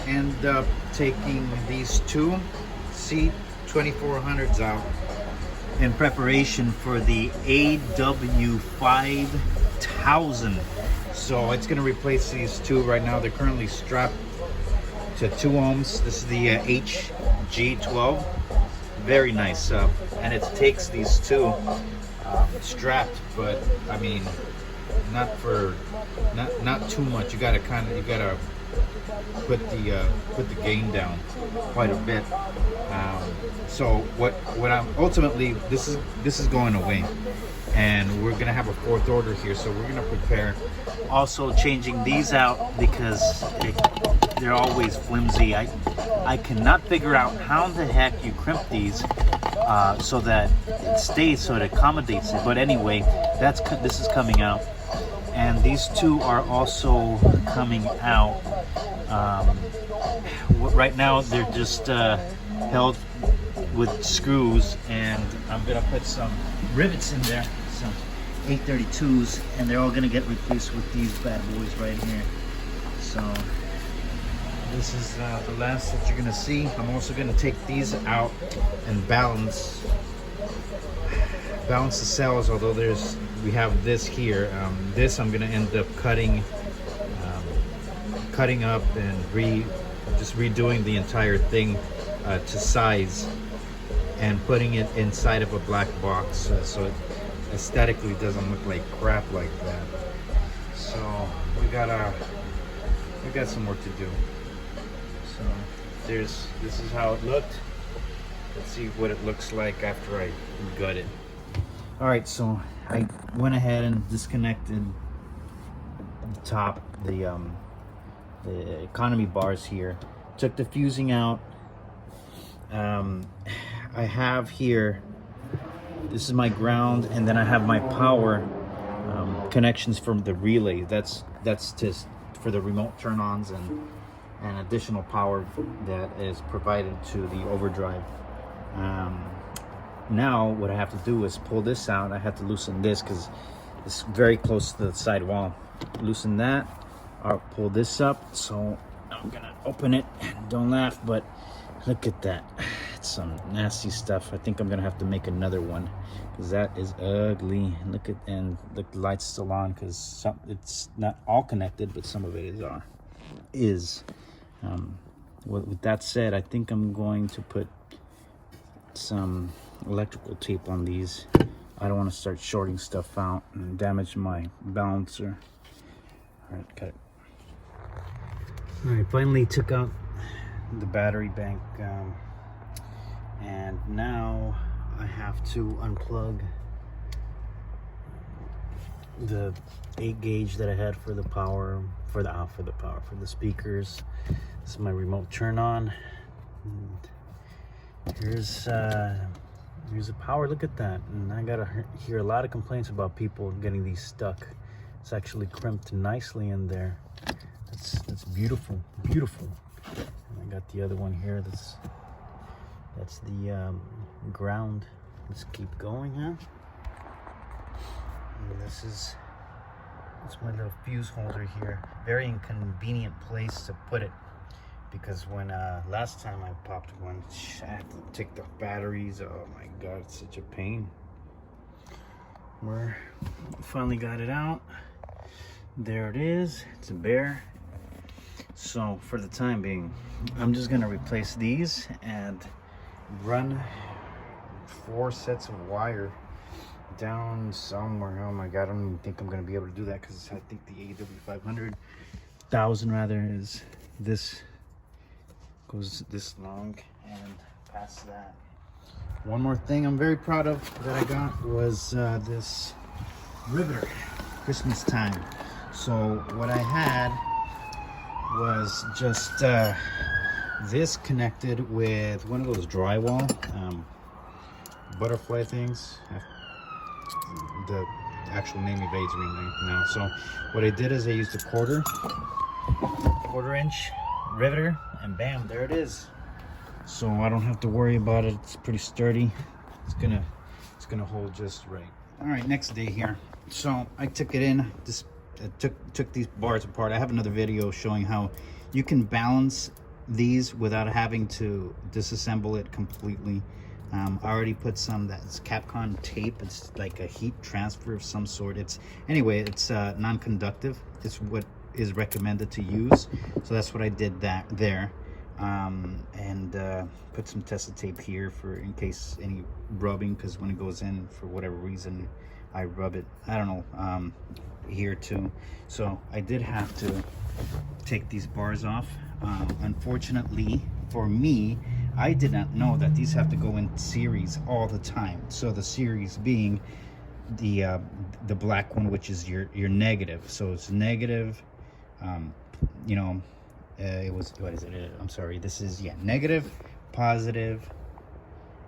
end up taking these two C-2400s out in preparation for the AW-5000. So it's going to replace these two. Right now they're currently strapped to 2 ohms. This is the HG12. Very nice, and it takes these two strapped, but I mean, not too much. You gotta put the gain down quite a bit. So what I'm ultimately, this is going away, and we're gonna have a 4th order here, so we're gonna prepare. Also changing these out because they're always flimsy. I cannot figure out how the heck you crimp these so that it stays, so it accommodates it. But anyway, this is coming out, and these two are also coming out. Right now they're just held with screws, and I'm gonna put some rivets in there, some 832s, and they're all gonna get replaced with these bad boys right here. So this is the last that you're gonna see. I'm also gonna take these out and balance the cells, although we have this here. This I'm gonna end up cutting up and just redoing the entire thing to size and putting it inside of a black box, so it aesthetically doesn't look like crap like that. So we got some work to do. So this is how it looked. Let's see what it looks like after I gut it. All right, so I went ahead and disconnected the top, the economy bars here. Took the fusing out. I have here, this is my ground, and then I have my power connections from the relay. That's just for the remote turn-ons and additional power that is provided to the overdrive. Now what I have to do is pull this out. I have to loosen this because it's very close to the side wall. Loosen that. I'll pull this up. So I'm gonna open it. Don't laugh, but look at that. It's some nasty stuff. I think I'm gonna have to make another one because that is ugly. Look at, and the light's still on because it's not all connected, but some of it is. With that said, I think I'm going to put some electrical tape on these. I don't want to start shorting stuff out and damage my balancer. All right, cut it. All right, finally took out the battery bank, and now I have to unplug the 8 gauge that I had for the power, for the speakers. This is my remote turn on. And here's the power. Look at that. And I gotta hear a lot of complaints about people getting these stuck. It's actually crimped nicely in there. That's beautiful, beautiful. And I got the other one here. That's the ground. Let's keep going, huh? And that's my little fuse holder here. Very inconvenient place to put it, because when last time I popped one, I had to take the batteries. Oh my god, it's such a pain. We finally got it out. There it is. It's a bear. So for the time being, I'm just gonna replace these and run 4 sets of wire down somewhere. Oh my god, I don't even think I'm gonna be able to do that, because I think the AW-5000 rather is this, goes this long and past that. One more thing I'm very proud of that I got was this riveter, Christmas time. So what I had was just this connected with one of those drywall butterfly things. The actual name evades me now. So what I did is I used a quarter inch riveter, and bam, there it is. So I don't have to worry about it. It's pretty sturdy. It's gonna hold just right. All right, next day here. So I took it in. Took these bars apart. I have another video showing how you can balance these without having to disassemble it completely. I already put some that's Capcom tape. It's like a heat transfer of some sort. It's non-conductive. It's what is recommended to use. So that's what I did there. And put some Tessa tape here for in case any rubbing, because when it goes in for whatever reason I rub it, I don't know, here too. So I did have to take these bars off. Unfortunately for me, I did not know that these have to go in series all the time. So the series being the black one, which is your negative. So it's negative, you know, it was, what is it? I'm sorry, this is, yeah, negative, positive,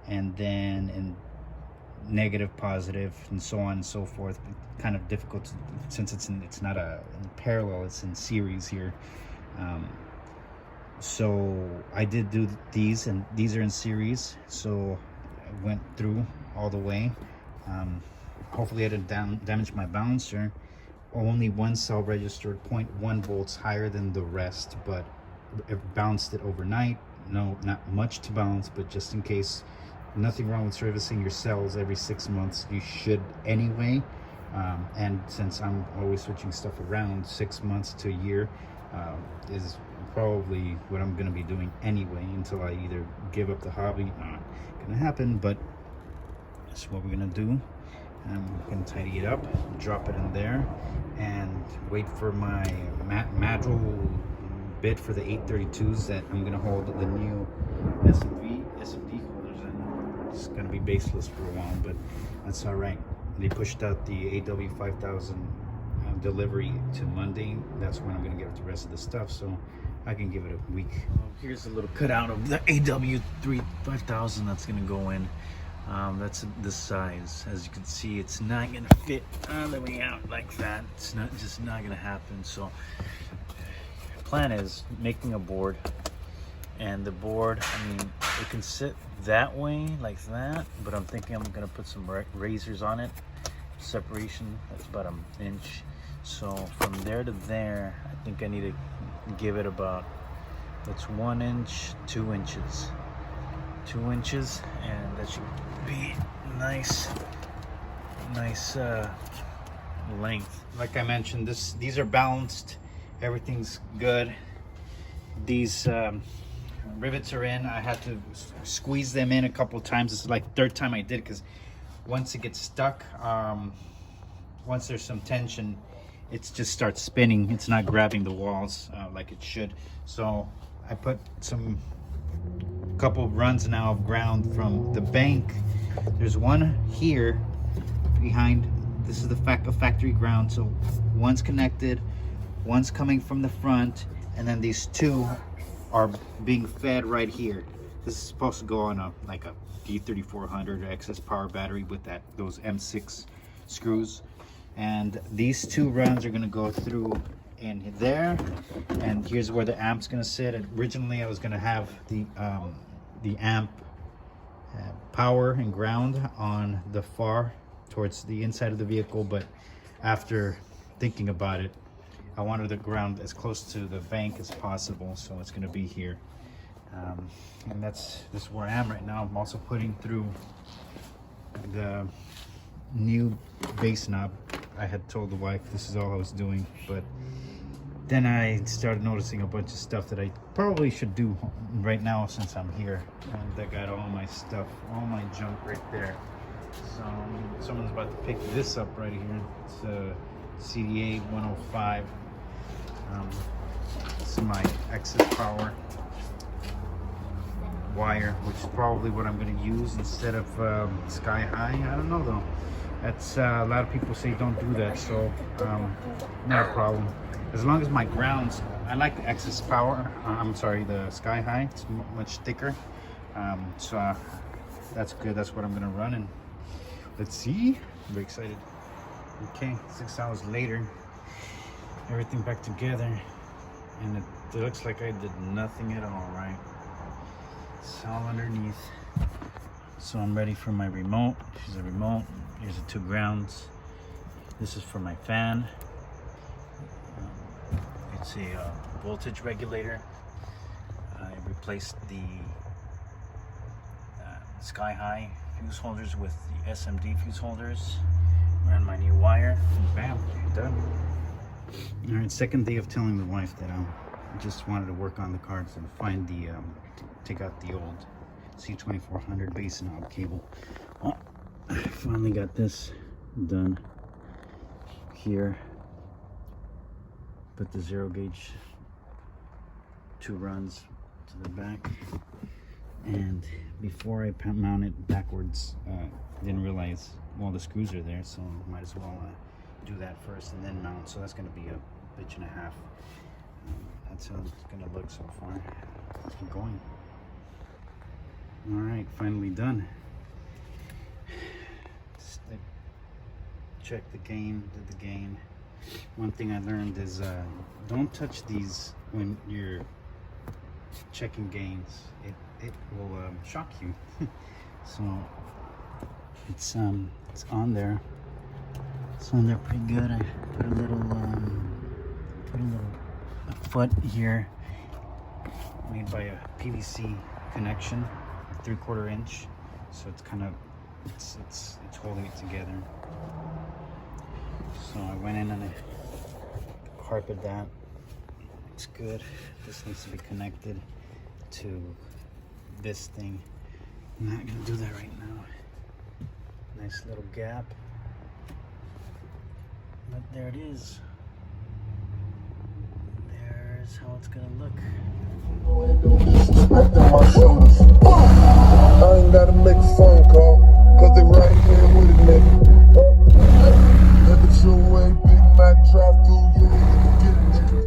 and then negative, positive, and so on and so forth. Kind of difficult to, since it's not in parallel, it's in series here. So I did do these, and these are in series, so I went through all the way. Hopefully I didn't damage my balancer. Only one cell registered 0.1 volts higher than the rest, but it balanced it overnight. No, not much to balance, but just in case. Nothing wrong with servicing your cells every 6 months. You should anyway. And since I'm always switching stuff around, 6 months to a year is probably what I'm going to be doing anyway, until I either give up the hobby. Not going to happen, but that's what we're going to do. I'm going to tidy it up, drop it in there, and wait for my madril bit for the 832s that I'm going to hold the new SMD holders in. It's going to be baseless for a while, but that's all right. They pushed out the AW-5000 delivery to Monday. That's when I'm going to get the rest of the stuff, so I can give it a week. Here's a little cutout of the AW-5000 that's going to go in. That's this size. As you can see, it's not going to fit all the way out like that. It's just not going to happen. So plan is making a board, and the board, I mean, it can sit that way like that, but I'm thinking I'm going to put some razors on it. Separation, that's about an inch. So from there to there, I think I need to give it about, that's 1 inch, 2 inches. 2 inches, and that should be nice length. Like I mentioned, these are balanced, everything's good. These rivets are in. I had to squeeze them in a couple of times. This is like the 3rd time I did, because once it gets stuck, once there's some tension, it just starts spinning. It's not grabbing the walls like it should. So I put couple of runs now of ground from the bank. There's one here behind. This is the factory ground. So one's connected, one's coming from the front, and then these two are being fed right here. This is supposed to go on a D3400 excess power battery with those M6 screws, and these 2 runs are going to go through in there, and here's where the amp's going to sit. And originally I was going to have the amp power and ground on the far towards the inside of the vehicle, but after thinking about it, I wanted the ground as close to the bank as possible, so it's going to be here. And this is where I am right now. I'm also putting through the new base knob. I had told the wife this is all I was doing, but then I started noticing a bunch of stuff that I probably should do right now since I'm here. And I got all my stuff, all my junk right there. So someone's about to pick this up right here. It's a CDA 105. This is my excess power wire, which is probably what I'm going to use instead of Sky High. I don't know though. That's a lot of people say don't do that, so not a problem. As long as my grounds, I like the excess power. I'm sorry, the Sky High. It's much thicker, so that's good. That's what I'm going to run, and let's see. I'm very excited. Okay, 6 hours later, everything back together, and it looks like I did nothing at all, right? It's all underneath. So I'm ready for my remote. Here's a remote. Here's the 2 grounds. This is for my fan. It's a voltage regulator. I replaced the sky high fuse holders with the SMD fuse holders. Ran my new wire, and bam, done. All right, second day of telling the wife that I just wanted to work on the cards and find the take out the old C-2400 base and knob cable. Well, I finally got this done here. Put the 0 gauge 2 runs to the back, and before I mount it backwards, didn't realize the screws are there, so might as well do that first and then mount. So that's going to be a bitch and a half. That's how it's going to look so far. Let's keep going. All right, finally done. Check the gain, did the gain. One thing I learned is don't touch these when you're checking gains. It will shock you. So it's on there. It's on there pretty good. I put a little foot here made by a PVC connection, a 3/4 inch. So it's kind of it's holding it together. So I went in and I carpeted that. It's good. This needs to be connected to this thing. I'm not gonna do that right now. Nice little gap. But there it is. There's how it's gonna look. I ain't gotta make a phone call, cause they right here with a nigga. Let the true way, Big Mac drive through, yeah, get a nigga.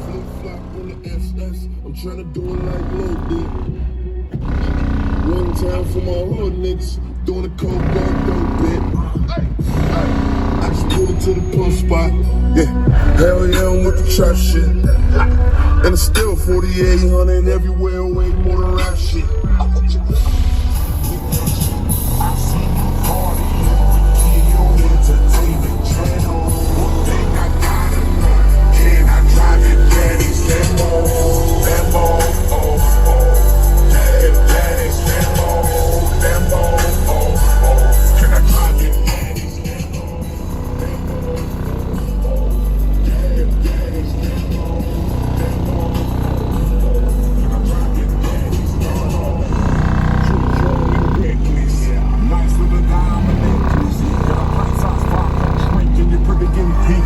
Flip flop on the SS, I'm tryna do it like Lil did. One time for my hood niggas, doing a cold dope bit. I just pulled it to the pump spot, yeah. Hell yeah, I'm with the trap shit. And it's still 4,800 everywhere, way more than rap shit.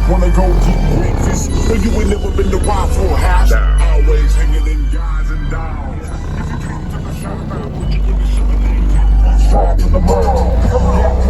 Wanna go get breakfast? No, you ain't never been to Waffle House. Always hanging in guys and dolls. If you came to the shop, I'll put you in the shop. Try to the mall.